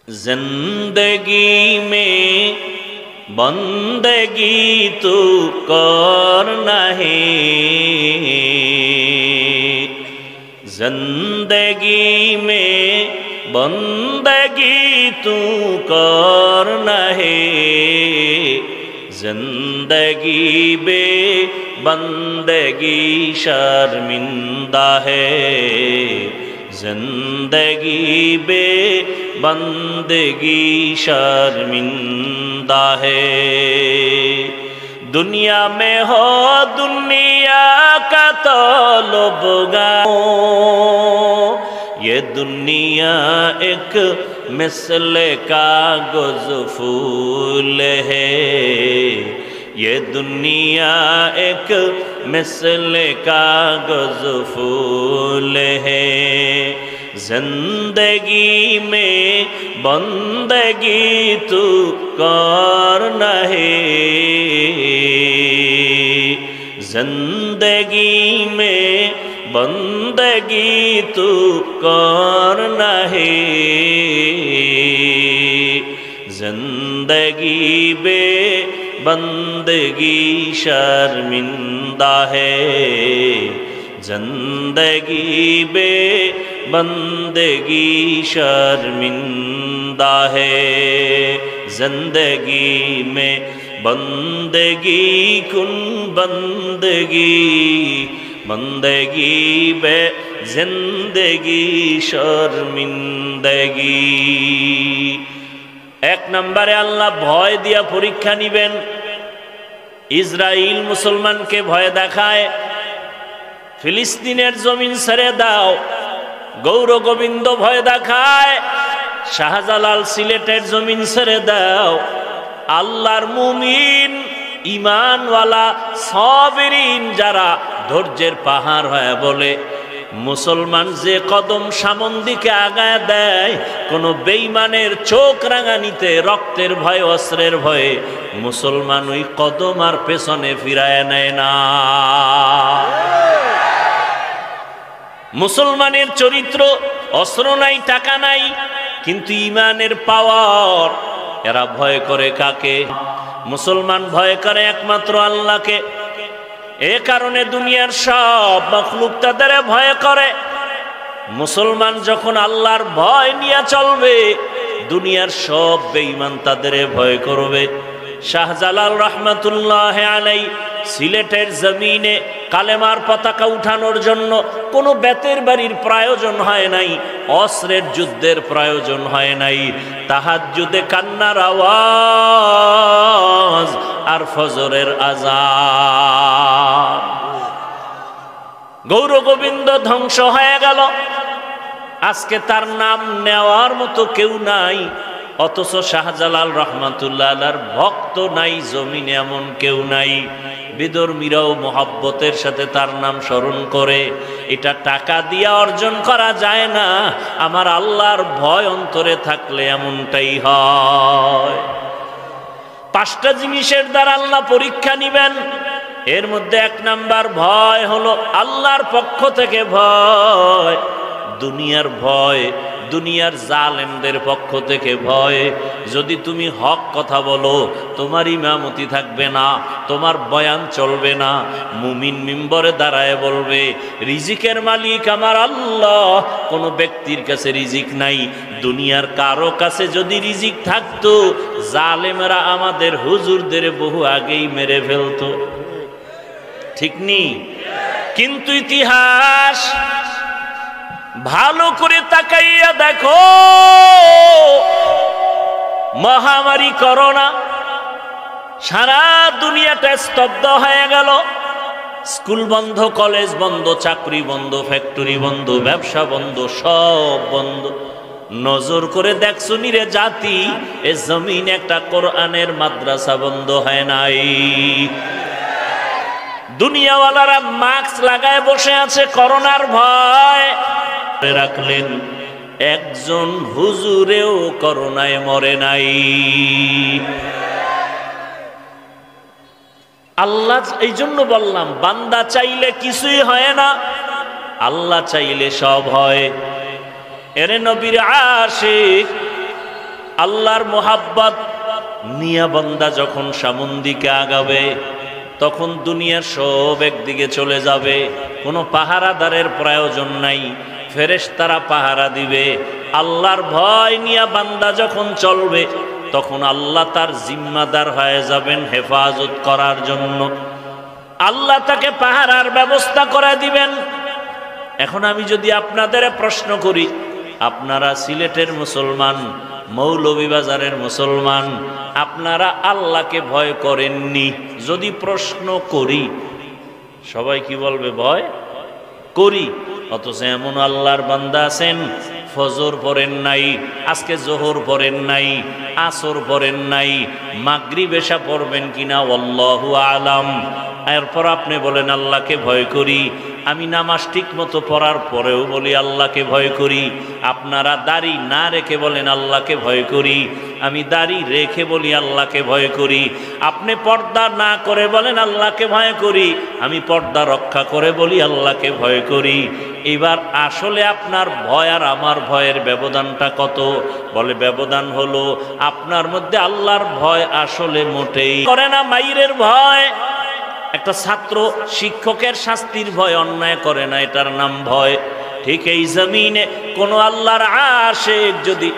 जिंदगी में बंदगी तू करना है, जिंदगी में बंदगी तू करना है, जिंदगी बे बंदगी शर्मिंदा है, जिंदगी बे बंदगी शर्मिंदा है। दुनिया में हो दुनिया का तलबगार, ये दुनिया एक मिसले कागज फूल है, ये दुनिया एक मिसले कागज फूल है, जिंदगी में बंदगी तू करना है, जिंदगी में बंदगी तू करना है, जिंदगी बे बंदगी शर्मिंदा है, जिंदगी बे बंदगी शर्मिंदा है, जिंदगी में बंदगी कुन बंदगी, बंदगी बे जिंदगी शर्मिंदगी। एक नम्बरे आल्लाह भय दिया परीक्षा निबेन। इजराइल मुसलमान के भय देखाय, फिलिस्तीनेर जमीन ছেড়ে দাও, গৌর গোবিন্দ ভয় দেখায়, শাহজালাল সিলেটের জমিন ছেড়ে দাও। আল্লাহর মুমিন ঈমানওয়ালা সাবিরিন যারা ধৈর্যের পাহাড় হয়ে বলে, মুসলমান যে কদম সামন দিকে আগায় দেয়, কোন বেঈমানের চোখ রাঙানিতে রক্তের ভয় অস্ত্রের ভয়ে মুসলমান ওই কদম আর পেছনে ফিরায় নেয় না। মুসলমানের চরিত্র, অস্ত্র নাই টাকা নাই, কিন্তু ঈমানের পাওয়ার। এরা ভয় করে কাকে? মুসলমান ভয় করে একমাত্র আল্লাহকে। এ কারণে দুনিয়ার সব মাখলুক তাদের ভয় করে। মুসলমান যখন আল্লাহর ভয় নিয়ে চলবে, দুনিয়ার সব বেঈমান তাদের ভয় করবে। শাহজালাল রহমাতুল্লাহ আলাইহি সিলেটের জমিনে কালেমার পতাকা উঠানোর জন্য কোনো বেতের বাড়ির প্রয়োজন হয় নাই, অস্ত্রের যুদ্ধের প্রয়োজন হয় নাই। তাহাজ্জুদে কান্নার আওয়াজ আর ফজরের আযান। গৌর গোবিন্দ ধ্বংস হয়ে গেল, আজকে তার নাম নেওয়ার মতো কেউ নাই। অথচ শাহজালাল রহমাতুল্লাহ আলাইহির ভক্ত নাই জমিনে, এমন কেউ নাই। বিধর্মীরাও মোহাব্বতের সাথে তার নাম স্মরণ করে। এটা টাকা দিয়ে অর্জন করা যায় না, আমার আল্লাহর ভয় অন্তরে থাকলে এমনটাই হয়। পাঁচটা জিনিসের দ্বারা আল্লাহ পরীক্ষা নিবেন। এর মধ্যে এক নাম্বার ভয় হলো আল্লাহর পক্ষ থেকে ভয়, দুনিয়ার ভয়, দুনিয়ার জালেমদের পক্ষ থেকে ভয়। যদি তুমি হক কথা বলো, তোমার ইমামতি থাকবে না, তোমার বয়ান চলবে না। মুমিন মিম্বরে দাঁড়ায় বলবে, রিজিকের মালিক আমার আল্লাহ, কোনো ব্যক্তির কাছে রিজিক নাই। দুনিয়ার কারো কাছে যদি রিজিক থাকতো, জালেমরা আমাদের হুজুরদের বহু আগেই মেরে ফেলতো। ঠিক নেই? কিন্তু ইতিহাস ভালো করে তাকাইয়া দেখো, মহামারী করোনা সারা দুনিয়াটা স্তব্ধ হয়ে গেল। স্কুল বন্ধ, কলেজ বন্ধ, চাকরি বন্ধ, ফ্যাক্টরি বন্ধ, ব্যবসা বন্ধ, সব বন্ধ। নজর করে দেখছো নিরে জাতি, এ জমিন একটা কোরআনের মাদ্রাসা বন্ধ হয় নাই। দুনিয়াওয়ালারা মাস্ক লাগায় বসে আছে করোনার ভয় রাখলেন, একজন হুজুরেও করোনায় মরে নাই। আল্লাহ, এই জন্য বললাম বান্দা চাইলে কিছুই হয় না, আল্লাহ চাইলে সব হয়। এরে নবীর আশিক আল্লাহর মোহাব্বত নিয়া বান্দা যখন সামন দিকে আগাবে, তখন দুনিয়ার সব একদিকে চলে যাবে, কোনো পাহারাদারের প্রয়োজন নাই, ফেরেশতারা পাহারা দিবে। আল্লাহর ভয় নিয়া বান্দা যখন চলবে, তখন আল্লাহ তার জিম্মাদার হয়ে যাবেন হেফাজত করার জন্য। আল্লাহ তাকে পাহারার ব্যবস্থা করে দিবেন। এখন আমি যদি আপনাদের প্রশ্ন করি, আপনারা সিলেটের মুসলমান, মৌলভীবাজারের মুসলমান, আপনারা আল্লাহকে ভয় করেননি যদি প্রশ্ন করি, সবাই কি বলবে? ভয় করি। অথচ এমন আল্লাহর বান্দা আছেন, ফজর পড়েন নাই, আজকে জোহর পড়েন নাই, আসর পড়েন নাই, মাগরিব এশা পড়বেন কিনা আল্লাহু আলাম। এরপর আপনি বলেন আল্লাহকে ভয় করি। আমি নামাজ ঠিক মতো পড়ার পরেও বলি আল্লাহকে ভয় করি। আপনারা দাড়ি না রেখে বলেন আল্লাহকে ভয় করি। আমি দাড়ি রেখে বলি আল্লাহকে ভয় করি। আপনি পর্দা না করে বলেন আল্লাহকে ভয় করি। আমি পর্দা রক্ষা করে বলি আল্লাহকে ভয় করি। এবার আসলে আপনার ভয় আর আমার ভয়ের ব্যবধানটা কত? বলে ব্যবধান হলো আপনার মধ্যে আল্লাহর ভয় আসলে মোটেই করে না, মাইরের ভয়। একটা ছাত্র শিক্ষকের শাস্তির ভয় অন্যায় করে না, এটার নাম ভয়। ঠিক এই জমিনে কোন আল্লাহর আশিক যদি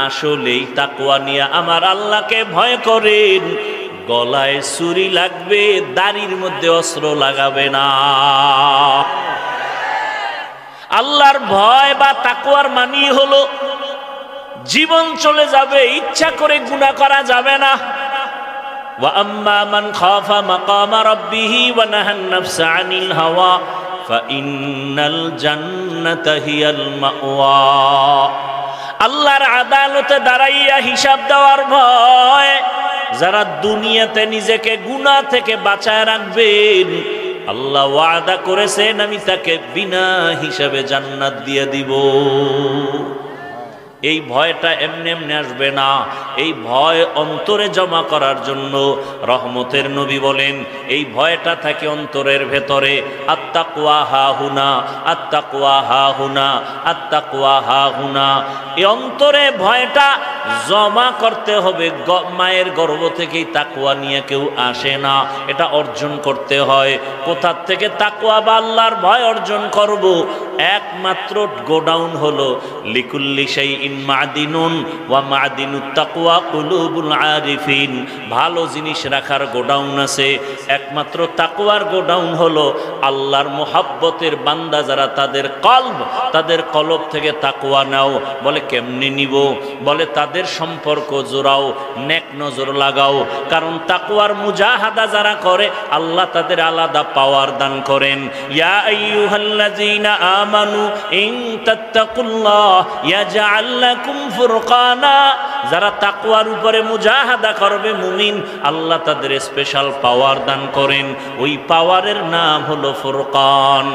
আসলেই তাকওয়া নিয়ে আমার আল্লাহকে ভয় করেন, গলায় ছুরি লাগবে, দাড়ির মধ্যে অস্ত্র লাগাবে না। আল্লাহর ভয় বা তাকওয়ার মানি হলো জীবন চলে যাবে, ইচ্ছা করে গুনাহ করা যাবে না। وَأَمَّا مَنْ خَافَ مَقَامَ رَبِّهِ وَنَهَى النَّفْسَ عَنِ الْهَوَى فَإِنَّ الْجَنَّةَ هِيَ الْمَأْوَى। আল্লাহর আদালতে দাঁড়াইয়া হিসাব দেওয়ার ভয় যারা দুনিয়াতে নিজেকে গুনাহ থেকে বাঁচায় রাখবেন, আল্লাহ ওয়াদা করেছেন আমি তাকে বিনা হিসাবে জান্নাত দিয়ে দিব। এই ভয়টা এমনি এমনি আসবে না। এই ভয় অন্তরে জমা করার জন্য রহমতের নবী বলেন এই ভয়টা থাকে অন্তরের ভেতরে। আত্তাকওয়া হাহুনা, আত্তাকওয়া হাহুনা, আত্তাকওয়া হাহুনা। এই অন্তরে ভয়টা জমা করতে হবে। মায়ের গর্ভ থেকেই তাকওয়া নিয়ে কেউ আসে না, এটা অর্জন করতে হয়। কোথার থেকে তাকওয়া বা আল্লাহর ভয় অর্জন করব? একমাত্র গোডাউন হলো লিকুল্লি শাইইন মাদিনুন ওয়া মাদিনুত তাকওয়া কুলুবুল আরিফিন। ভালো জিনিস রাখার গোডাউন আছে, একমাত্র তাকওয়ার গোডাউন হলো আল্লাহর মুহাব্বতের বান্দা যারা তাদের কলব থেকে তাকওয়া নাও। বলে কেমনে নিব? বলে তাদের সম্পর্ক জোড়াও, নেক নজর লাগাও। কারণ তাকওয়ার মুজাহাদা যারা করে আল্লাহ তাদের আলাদা পাওয়ার দান করেন। ইয়া আইয়ুহাল্লাযীনা আমানু ইন তাত্তাকুল্লাহ ইয়াজআল লাকুম ফুরকানা। যারা তাকওয়ার উপরে মুজাহাদা করবে মুমিন, আল্লাহ তাদের স্পেশাল পাওয়ার দান করেন। ওই পাওয়ারের নাম হলো ফুরকান।